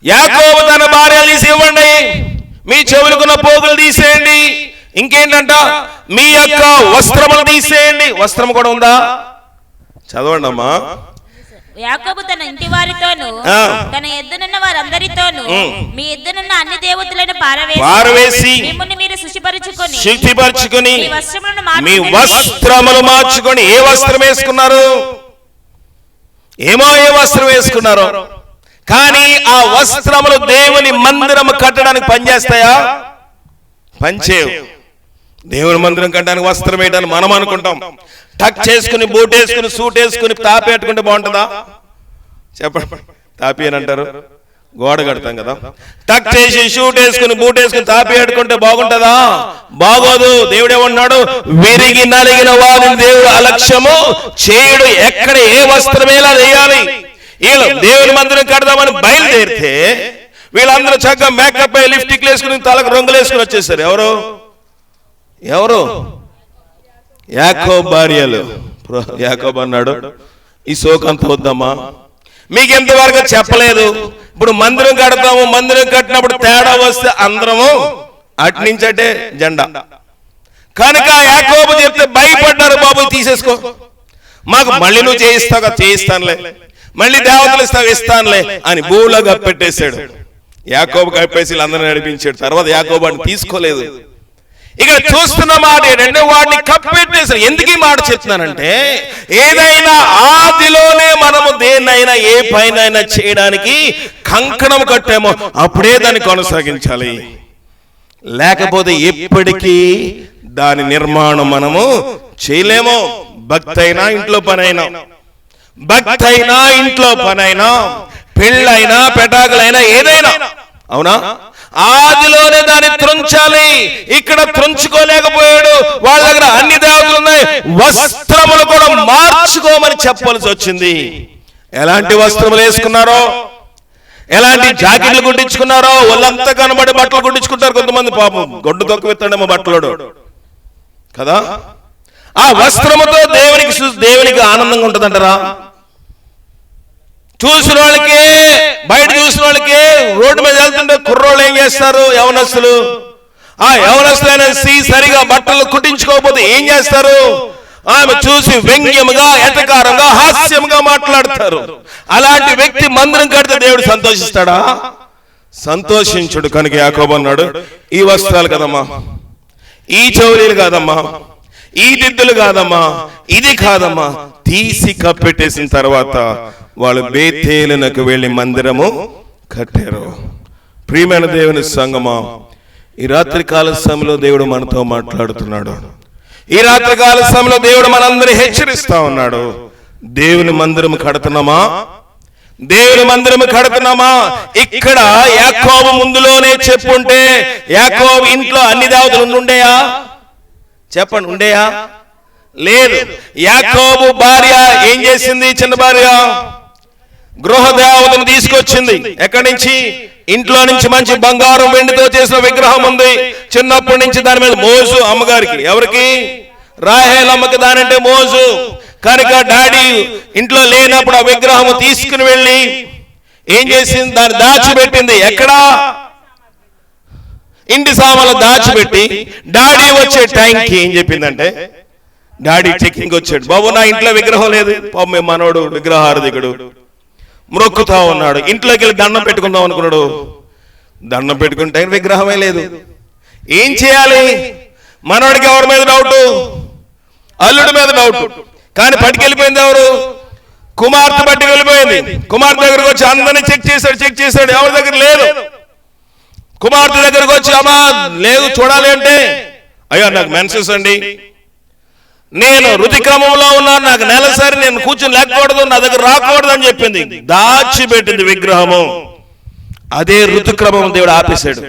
యాకోబు తన భార్యలు తీసి ఇవ్వండి, మీ చెవులకున్న పోగులు తీసేయండి, ఇంకేంటంట మీ యొక్క వస్త్రములు తీసేయండి. వస్త్రం కూడా ఉందా? చదవండి అమ్మా. యాకోబు తన ఇంటి వారితోను తన ఎద్దునున్న వారందరితోను మీ ఎద్దునున్న అన్ని దేవతలను పారవేసి మిమ్మును మీరు శుచిపరచుకొని మీ వస్త్రములు మార్చుకొని. ఏ వస్త్రం వేసుకున్నారు? ఏ వస్త్రం వేసుకున్నారు? కానీ ఆ వస్త్రములు దేవుని మందిరం కట్టడానికి పనిచేస్తాయా? పనిచేయవు. దేవుని మందిరం కట్టడానికి వస్త్రం వేయడానికి మనం అనుకుంటాం, టక్ చేసుకుని బూట్ వేసుకుని సూట్ వేసుకుని తాపి పెట్టుకుంటే బాగుంటుందా? చెప్పండి, తాపి అని అంటారు, గోడ కడతాం కదా. టక్ చేసి షూట్ వేసుకుని బూట్ వేసుకుని తాపి పెట్టుకుంటే బాగుంటుందా? బాగోదు. దేవుడు ఏమన్నాడు, విరిగి నలిగిన వారిని దేవుడు అలక్ష్యము చేయుడు. ఎక్కడ ఏ వస్త్రమేలా వేయాలి. వీళ్ళు దేవుని మందిరం కడదామని బయలుదేరితే వీళ్ళందరూ చక్కగా మేకప్ అయ్యి లిప్స్టిక్ వేసుకుని తలకు రంగులు వేసుకుని వచ్చేసారు. ఎవరు? యాకోబు భార్యలు. యాకోబు అన్నాడు, ఈ శోకంత వద్దమ్మా, మీకు ఎంతవరకు చెప్పలేదు. ఇప్పుడు మందిరం కడతాము, మందిరం కట్టినప్పుడు తేడా వస్తే అందరము అట్నుంచటే జెండా. కనుక యాకోబు చెప్తే భయపడ్డారు, బాబు తీసేసుకో, మాకు మళ్ళీ నువ్వు చేయిస్తానులే, మళ్ళీ దేవతలు ఇస్తానులే అని భూలో కప్పెట్టేశాడు. యాకోబు కప్పేసి అందరిని నడిపించాడు. తర్వాత యాకోబు అని తీసుకోలేదు. ఇక్కడ చూస్తున్న మాట ఏంటంటే వాడిని కప్పెట్టేసారు. ఎందుకు ఈ మాట చెప్తున్నానంటే, ఏదైనా ఆదిలోనే మనము దేన్నైనా ఏ పైన చేయడానికి కంకణం కట్టామో అప్పుడే దాన్ని కొనసాగించాలి. లేకపోతే ఎప్పటికీ దాని నిర్మాణం మనము చేయలేము. భక్తి అయినా ఇంట్లో పనైనా పెళ్ళైనా పెటాకులైనా ఏదైనా, అవునా, ఆదిలోనే దాన్ని త్రుంచాలి. ఇక్కడ త్రుంచుకోలేకపోయాడు. వాళ్ళ దగ్గర అన్ని దేవతలు ఉన్నాయి, వస్త్రములు కూడా మార్చుకోమని చెప్పాల్సి వచ్చింది. ఎలాంటి వస్త్రములు వేసుకున్నారో, ఎలాంటి జాకెట్లు కుట్టించుకున్నారో, వాళ్ళంతా కనబడి బట్టలు కుట్టించుకుంటారు కొంతమంది. పాపం గొడ్డు తొక్కుతాడేమో బట్టలోడు కదా. ఆ వస్త్రముతో దేవునికి ఆనందంగా ఉంటుందంటారా? చూసిన వాళ్ళకి, బయట చూసిన వాళ్ళకి, రోడ్డు మీద వెళ్తుంటే కుర్రోళ్ళు ఏం చేస్తారు, యవనస్తులు, ఆ యవనస్తులైన సరిగా బట్టలు కుట్టించుకోకపోతే ఏం చేస్తారు, ఆమె చూసి వ్యంగ్యముగా, ఎటకారంగా, హాస్యంగా మాట్లాడతారు. అలాంటి వ్యక్తి మందిరం కడితే దేవుడు సంతోషిస్తాడా? సంతోషించుడు. కనుక యాకోబు అన్నాడు, ఈ వస్త్రాలు కదమ్మా, ఈ చౌలీలు కాదమ్మా, ఈ దిద్దులు కాదమ్మా, ఇది కాదమ్మా, తీసి కప్పెట్టేసిన తర్వాత వాళ్ళు బేతేలునకు వెళ్లి మందిరము కట్టారు. ప్రియమైన దేవుని సంగమా, ఈ రాత్రి కాల సమయంలో దేవుడు మనతో మాట్లాడుతున్నాడు. ఈ రాత్రి కాల సమయంలో దేవుడు మనందరినీ హెచ్చరిస్తా ఉన్నాడు. దేవుని మందిరము కడుతున్నామా? ఇక్కడ యాకోబు ముందులోనే చెప్పుంటే యాకోబు ఇంట్లో అన్ని దేవతలు ఉండేయా? చెప్పండి, ఉండేయా? లేదు. యాకోబు భార్య ఏం చేసింది? చిన్న భార్య గృహదేవతను తీసుకొచ్చింది. ఎక్కడి నుంచి? ఇంట్లో నుంచి మంచి బంగారం వెండితో చేసిన విగ్రహం ఉంది. చిన్నప్పటి నుంచి దాని మీద మోజు అమ్మగారికి. ఎవరికి? రాహేల్ అమ్మకి దానంటే మోజు. కనుక డాడీ ఇంట్లో లేనప్పుడు ఆ విగ్రహం తీసుకుని వెళ్ళి ఏం చేసింది? దాన్ని దాచిపెట్టింది. ఎక్కడా? ఇంటి సామాన్లు దాచిపెట్టి డాడీ వచ్చే టైంకి ఏం చెప్పిందంటే, డాడీ చెక్కింగ్ వచ్చాడు. బాబు నా ఇంట్లో విగ్రహం లేదు. పాపం మనోడు విగ్రహారధికుడు మ్రొక్కుతా ఉన్నాడు. ఇంట్లోకి వెళ్ళి దండం పెట్టుకుందాం అనుకున్నాడు. దండం పెట్టుకుంటే విగ్రహమే లేదు. ఏం చేయాలి? మనోడికి ఎవరి మీద డౌట్? అల్లుడి మీద డౌట్. కానీ పట్టుకెళ్ళిపోయింది ఎవరు? కుమార్తె పట్టుకు వెళ్ళిపోయింది. కుమార్తె దగ్గరకు వచ్చి అందరినీ చెక్ చేశాడు. ఎవరి దగ్గర లేదు. కుమార్తె దగ్గరకు వచ్చి అమ్మా లేదు చూడాలి అంటే, అయ్యో నాకు మెన్సెస్ అండి, నేను ఋతుక్రమంలో ఉన్నాను, నాకు నెలసరి, నేను కూర్చుని లేకూడదు, నా దగ్గర రాకూడదు అని చెప్పింది. దాచిపెట్టింది విగ్రహము. అదే ఋతుక్రమం దేవుడు ఆపేశాడు.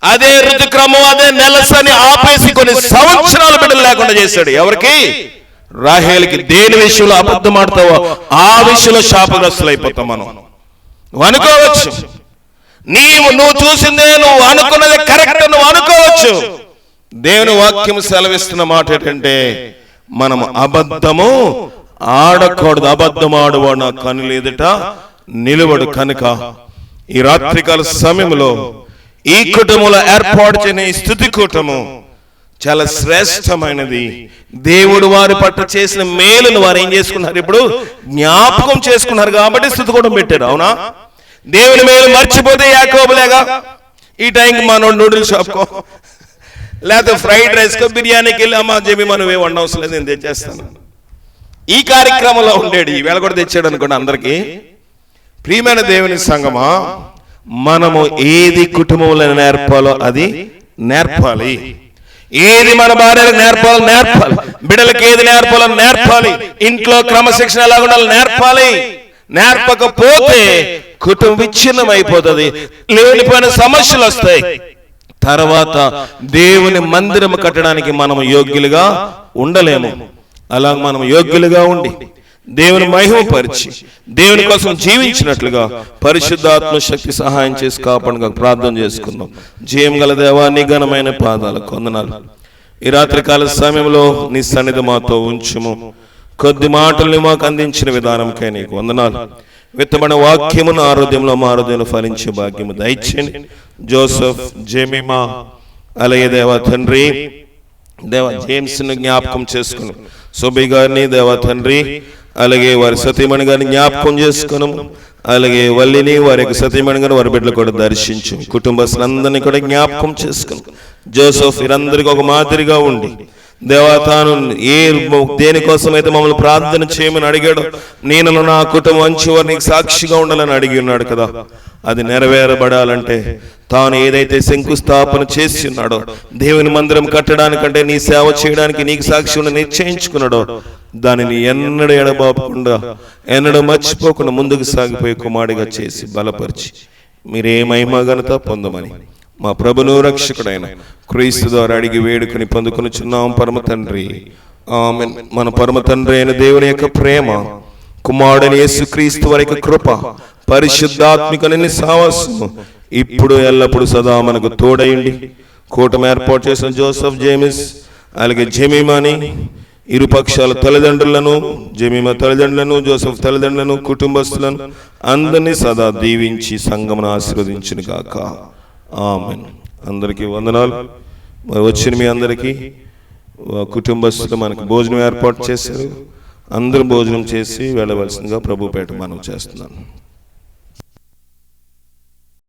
అదే ఋతుక్రమం, అదే నెలసరి ఆపేసి కొన్ని సంవత్సరాలు బిడ్డలు లేకుండా చేశాడు. ఎవరికి? రాహేలుకి. దేని విషయంలో అబద్ధం ఆడతావో ఆ విషయంలో శాపగ్రస్తులు అయిపోతాం మనం. నువ్వు అనుకోవచ్చు, నువ్వు చూసిందే, నువ్వు అనుకున్నదే కరెక్ట్ నువ్వు అనుకోవచ్చు. దేవుని వాక్యం సెలవిస్తున్న మాట ఏంటంటే, మనం అబద్ధము ఆడకూడదు. అబద్ధం ఆడువాడు నా కనులు ఎదుట నిలబడు. కనుక ఈ రాత్రికాల సమయంలో ఈ కుటుంబంలో ఏర్పాటు చేయని స్తుతి కూటము చాలా శ్రేష్టమైనది. దేవుడు వారి పట్ల చేసిన మేలును వారు ఏం చేసుకున్నారు? ఇప్పుడు జ్ఞాపకం చేసుకున్నారు కాబట్టి స్తుతి కూటం పెట్టారు. అవునా? దేవుని మేలు మర్చిపోతే యాకోబులేగా ఈ టైంకి మనం నూడిల్స్ షాప్కో లేకపోతే ఫ్రైడ్ రైస్కో బిర్యానీకి వెళ్ళి అమ్మా జమి మనం ఏమి వండవసరం లేదు, నేను తెచ్చేస్తాను, ఈ కార్యక్రమంలో ఉండేది. ఈవేళ కూడా తెచ్చాడు అనుకోండి అందరికీ. ప్రియమైన దేవుని సంగమా, మనము ఏది కుటుంబంలో నేర్పాలో అది నేర్పాలి. ఏది మన భార్యలకు నేర్పాలి. బిడ్డలకు ఏది నేర్పాలో నేర్పాలి. ఇంట్లో క్రమశిక్షణ ఎలా ఉండాలో నేర్పాలి. నేర్పకపోతే కుటుంబం విచ్ఛిన్నం అయిపోతుంది. లేనిపోయిన సమస్యలు వస్తాయి. తర్వాత దేవుని మందిరం కట్టడానికి మనం యోగ్యులుగా ఉండలేము. అలా మనం యోగ్యులుగా ఉండి దేవుని మహిమపరిచి దేవుని కోసం జీవించినట్లుగా పరిశుద్ధాత్మ శక్తి సహాయం చేసి కాపాడుగా ప్రార్థన చేసుకుందాం. జయం గల దేవా, నీ ఘనమైన పాదాలకు వందనాలు. ఈ రాత్రికాల సమయంలో నీ సన్నిధి మాతో ఉంచుము. కొద్ది మాటల్ని మాకు అందించిన విధానంకై నీకు వందనాలు. విత్తబడిన వాక్యమును ఆరోగ్యంలో మా హృదయంలో ఫలించే భాగ్యము దయచేయండి. జోసెఫ్, జెమిమా, అలాగే దేవా తండ్రి, దేవా జేమ్స్ ను జ్ఞాపకం చేసుకుని, సుబి గారిని దేవా తండ్రి, అలాగే వారి సతీమణి గారిని జ్ఞాపకం చేసుకును, అలాగే వల్లిని వారి యొక్క సతీమణి గారిని వారి బిడ్డలు కూడా దర్శించు. కుటుంబస్తులందరినీ కూడా జ్ఞాపకం చేసుకుని, జోసెఫ్ వీరందరికీ ఒక మాదిరిగా ఉండి దేవా తాను దేనికోసమైతే మమ్మల్ని ప్రార్థన చేయమని అడిగాడు, నేను నా కుటుంబం మంచి వారికి సాక్షిగా ఉండాలని అడిగి ఉన్నాడు కదా, అది నెరవేరబడాలంటే తాను ఏదైతే శంకుస్థాపన చేసి ఉన్నాడో, దేవుని మందిరం కట్టడానికంటే నీ సేవ చేయడానికి నీకు సాక్షి ఉన్న నిశ్చయించుకున్నాడో దానిని ఎన్నడూ ఎడబాపకుండా ఎన్నడూ మర్చిపోకుండా ముందుకు సాగిపోయి కుమారుడిగా చేసి బలపరిచి మీరే మహిమ ఘనత పొందమని మా ప్రభును రక్షకుడైన క్రీస్తు ద్వారా అడిగి వేడుకొని పొందుకొనుచున్నాం పరమ తండ్రి. ఆమేన్. మన పరమ తండ్రి అయిన దేవుని యొక్క ప్రేమ, కుమారుడైన యేసుక్రీస్తు వారి యొక్క కృప, పరిశుద్ధాత్మికని సావాసము ఇప్పుడు ఎల్లప్పుడు సదా మనకు తోడైండి. కూటమి ఏర్పాటు చేసిన జోసెఫ్, జేమ్స్, అలాగే జెమిమాని ఇరుపక్షాల తల్లిదండ్రులను, జెమిమా తల్లిదండ్రులను, జోసెఫ్ తల్లిదండ్రులను, కుటుంబస్తులను అందరినీ సదా దీవించి సంఘమును ఆశీర్వదించును గాక. ఆమేన్. అందరికీ వందనాలు. వచ్చిన మీ అందరికీ కుటుంబస్తులు మనకు భోజనం ఏర్పాటు చేశారు. అందరూ భోజనం చేసి వెళ్ళవలసిందిగా ప్రభుపేట మనం చేస్తున్నాను.